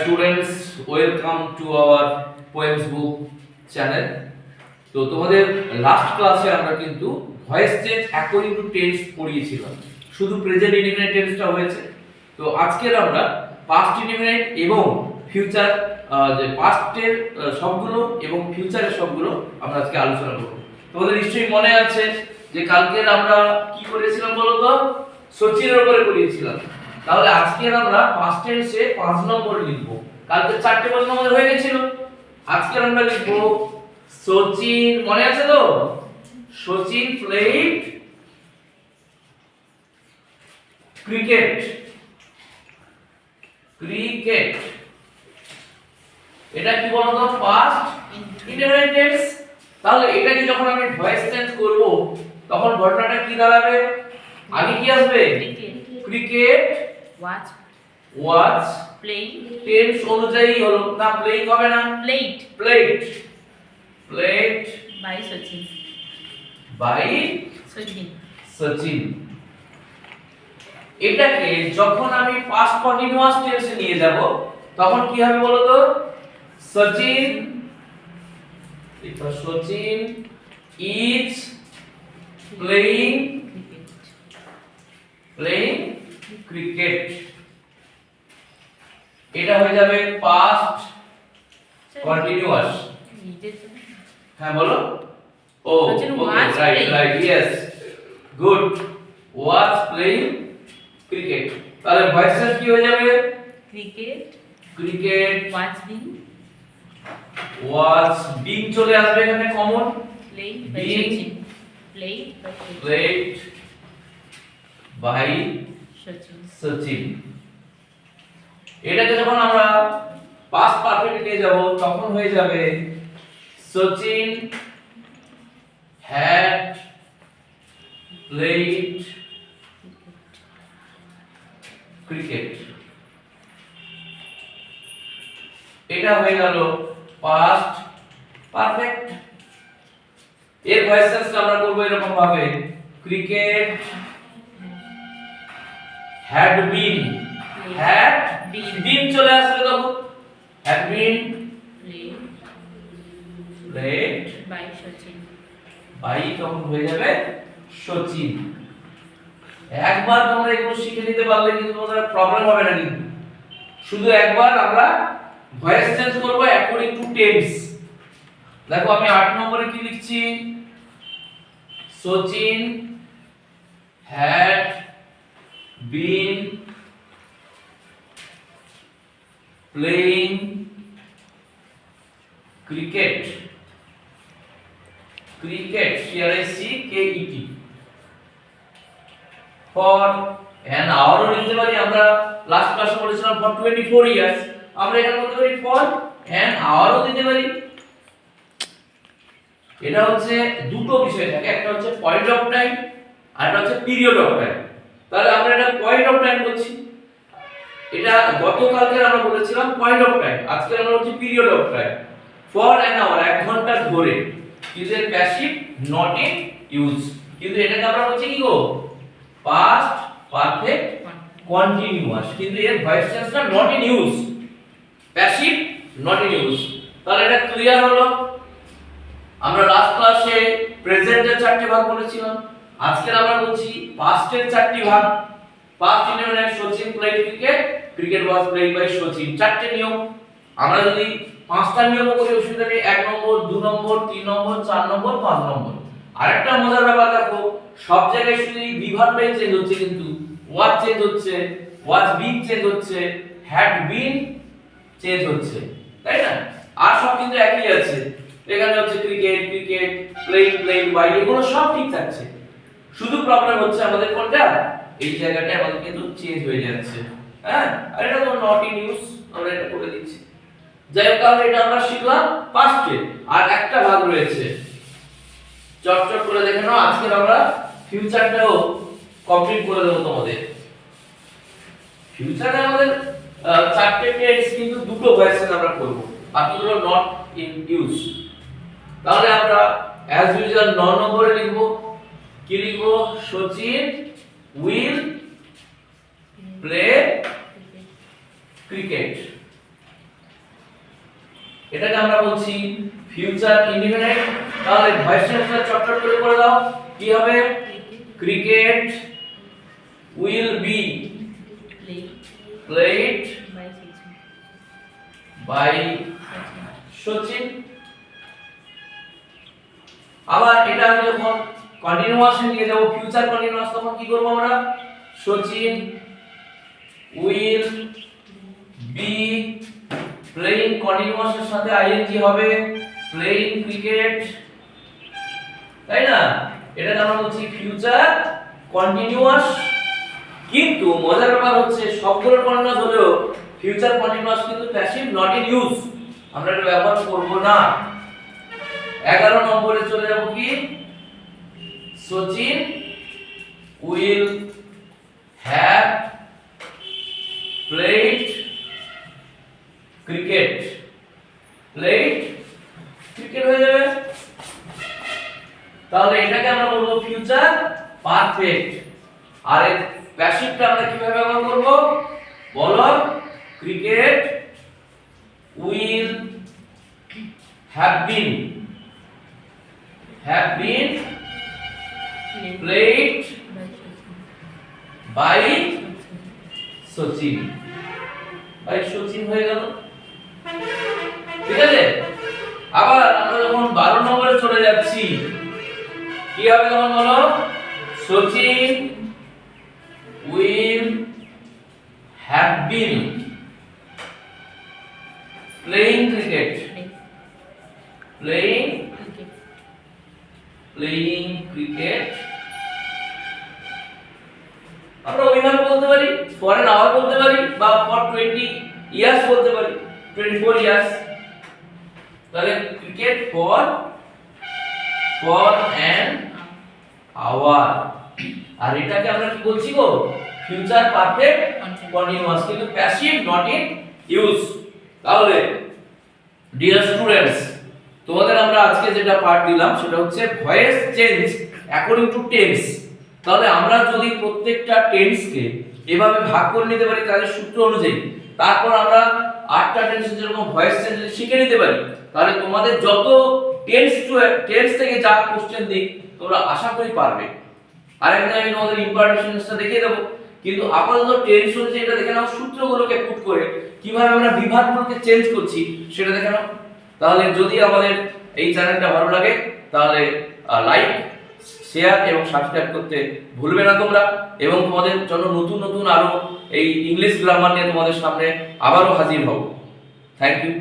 Students, welcome to our poems book channel. তো তোমাদের last ক্লাসে আমরা কিন্তু voice change according to tense পড়িয়েছিলাম, শুধু প্রেজেন্ট ইনডিফিনিট টেন্সটা হয়েছে। তো আজকের আমরা পাস্ট ইনডিফিনিট এবং ফিউচার, যে পাস্টের সবগুলো এবং ফিউচারের সবগুলো আমরা আজকে আলোচনা করব। তোমাদের নিশ্চয়ই মনে আছে যে কালকের আমরা কি করেছিলাম বলো তো, সচিনের উপরে পড়িয়েছিলাম। তাহলে আজকের আমরা পাস্ট টেন্সে 5 নম্বর লিখব। কালকে 4টে প্রশ্ন আমাদের হয়ে গেছিল, আজকে আমরা লিখব সচিন, মনে আছে তো, সচিন প্লেড ক্রিকেট। ক্রিকেট এটা কি বলতো, পাস্ট ইনডিফিনিট টেন্স। তাহলে এটাকে যখন আমি ভয়েস চেঞ্জ করব তখন ঘটনাটা কি দাঁড়াবে, আগে কি আসবে, cricket was was playing tense অনুযায়ী হলো না, প্লেইং হবে না, played played played by Sachin by Sachin Sachin. এটাকে যখন আমি পাস্ট কন্টিনিউয়াস টেন্সে নিয়ে যাব তখন কি হবে বলো তো, সচিন, এটা সচিন ইজ প্লেইং ক্রিকেট। এটা হয়ে যাবে পাস্ট কন্টিনিউয়াস। হ্যাঁ বলো। ও Sachin okay, was right playing. Right, yes, good, was playing cricket. তাহলে ভয়েসেস কি হয়ে যাবে, cricket cricket was being was being চলে আসবে এখানে common, playing by Being Sachin playing by played by Sachin Sachin. এটাকে যখন আমরা পাস্ট পারফেক্ট নিয়ে যাব তখন হয়ে যাবে সচিন হ্যাড প্লেড ক্রিকেট। এটা হয়ে গেল পাস্ট পারফেক্ট। এর ভয়েস চেঞ্জটা আমরা করব এরকম ভাবে, cricket had been, had been চলে আসবে তখন, had been played by Sachin by, তখন হয়ে যাবে সচিন। একবার তোমরা এগুলো শিখে নিতে পারলে কিন্তু তোমাদের প্রবলেম হবে না। কিন্তু শুধু একবার আমরা ভয়েস চেঞ্জ করব অ্যাকর্ডিং টু টেন্স। দেখো আমি 8 নম্বরে কি লিখছি, Sachin had been playing cricket. Cricket CRICKET for an hour ও লিখতে পারি আমরা, লাস্ট ক্লাসে বলেছিলাম ফর 24 ইয়ার্স, আমরা এখানে বলতে পারি ফর an hour ও দিতে পারি। এটা হচ্ছে দুটো বিষয় থাকে, একটা হচ্ছে পয়েন্ট অফ টাইম আর একটা হচ্ছে পিরিয়ড অফ টাইম। তাহলে আমরা এটা পয়েন্ট অফ টাইম বলছি, এটা গতকালকে আমরা বলেছিলাম পয়েন্ট অফ টাইম, আজকে আমরা বলছি period of time. For an hour 1 ঘন্টা ধরে, কিন্তু এর প্যাসিভ নট ইন ইউজ, কিন্তু এটাকে আমরা বলছি কি গো, পাস্ট পারফেক্ট কন্টিনিউয়াস, কিন্তু এর ভয়েস চেঞ্জটা not in use, passive not in use. তাহলে এটা ক্লিয়ার হলো। আমরা লাস্ট ক্লাসে প্রেজেন্টের 4টে ভাগ বলেছিলাম, আজকে আমরা বলছি পাস্টের 4টি ভাগ। Past indefinite, Sachin played cricket, cricket was played by Sachin, 4টে নিয়ম। আমরা যদি 5টা নিয়ম করি অসুবিধা নেই, 1 নম্বর 2 নম্বর 3 নম্বর 4 নম্বর 5 নম্বর। আরেকটা মজার ব্যাপার দেখো, সব জায়গায় শুধু বিভাগটাই চেঞ্জ হচ্ছে, কিন্তু ওয়াজ চেঞ্জ হচ্ছে, ওয়াজ বিং চেঞ্জ হচ্ছে, হ্যাড বিন চেঞ্জ হচ্ছে, তাই না? আর সব কিন্তু একই আছে। এখানে হচ্ছে cricket cricket, playing playing by, এগুলো সব ঠিক থাকছে। শুধু প্রবলেম হচ্ছে আমাদের কোনটা, এই জায়গাটা আমাদের কিন্তু চেঞ্জ হয়ে যাচ্ছে। হ্যাঁ, আর এটা তো নট ইন ইউজ, আমরা এটা করে দিচ্ছি। যাই হোক, তাহলে এটা আমরা শিখলাম পাস্টে। আর একটা ভাগ রয়েছে, চটচট করে দেখে নাও, আজকে আমরা ফিউচারটাও কমপ্লিট করে দেব তোমাদের। ফিউচারে আমাদের 4টে টেন্স, কিন্তু দুটো ভয়েস আমরা করব, বাকিগুলো নট ইন ইউজ। তাহলে আমরা অ্যাজ ইউজুয়াল 9 নম্বরে লিখব, কি লিখব, সচিন উইল প্লে ক্রিকেট। এটাকে আমরা বলছি ফিউচার ইনডিফিনিট। তাহলে ভয়েস টেন্সটা চটচট করে দাও, কি হবে? Cricket will be Played played by Sachin. By Sachin. Sachin. আবার এটা আমি যখন কন্টিনিউয়াস নিয়ে যাব, ফিউচার কন্টিনিউয়াস, তখন কি করব আমরা? Sachin will be playing, continuous এর সাথে আইএনজি হবে, প্লেইং ক্রিকেট, তাই না? এটা আমরা বলছি ফিউচার কন্টিনিউয়াস। কিন্তু মজার ব্যাপার হচ্ছে সবগুলোর কন্টিনিউয়াস হলেও ফিউচার কন্টিনিউয়াস কিন্তু প্যাসিভ নট ইন ইউজ, আমরা এটা ব্যবহার করব না। 11 নম্বরে চলে যাব, কি? Sachin will have played cricket, played cricket হয়ে যাবে। তাহলে এটাকে আমরা বলবো ফিউচার পারফেক্ট। আর এই প্যাসিভটা আমরা কিভাবে ব্যবহার করব? বলো, cricket will have been Played played by by Sachin. Sachin, by Sachin হয়ে গেল। ঠিক আছে, আবার আমরা যখন 12 নম্বরে চলে যাচ্ছি, কি হবে তখন বলো? Sachin will have been playing cricket, Played playing cricket. Cricket. আমরা ওইভাবে বলতে পারি, ফর অ্যান আওয়ার বলতে পারি, বা ফর 20 ইয়ার্স বলতে পারি, 24 ইয়ার্স। তাহলে ক্রিকেট ফর অ্যান আওয়ার। আর এটাকে আমরা কি বলছি গো? ফিউচার পারফেক্ট কন্টিনিউয়াস, কিন্তু প্যাসিভ নট ইন ইউজ। তাহলে ডিয়ার স্টুডেন্টস, তোমাদের আমরা আজকে যেটা পাঠ দিলাম সেটা হচ্ছে voice change according to tense. তাহলে আমরা যদি প্রত্যেকটা টেন্সকে এভাবে ভাগ করে নিতে পারি তাদের সূত্র অনুযায়ী, তারপর আমরা 8টা টেন্সে যেরকম ভয়েস চেঞ্জ শিখে নিতে পারি, তাহলে তোমাদের যত টেন্স থেকে যা কোশ্চেন দিক তোমরা আশা করি পারবে। আরেকদিন আমি তোমাদের ইম্পার্টেন্সটা দেখিয়ে দেবো, কিন্তু আপাতত টেন্স অনুযায়ী এটা দেখে নাও, সূত্রগুলোকে পুট করে কিভাবে আমরা বিভাগগুলোকে চেঞ্জ করছি সেটা দেখে নাও। তাহলে যদি আমাদের এই চ্যানেলটা ভালো লাগে তাহলে লাইক, শেয়ার এবং সাবস্ক্রাইব করতে ভুলবে না তোমরা। এবং তোমাদের জন্য নতুন নতুন আরো এই ইংলিশ গ্রামার নিয়ে তোমাদের সামনে আবারও হাজির হব। Thank you.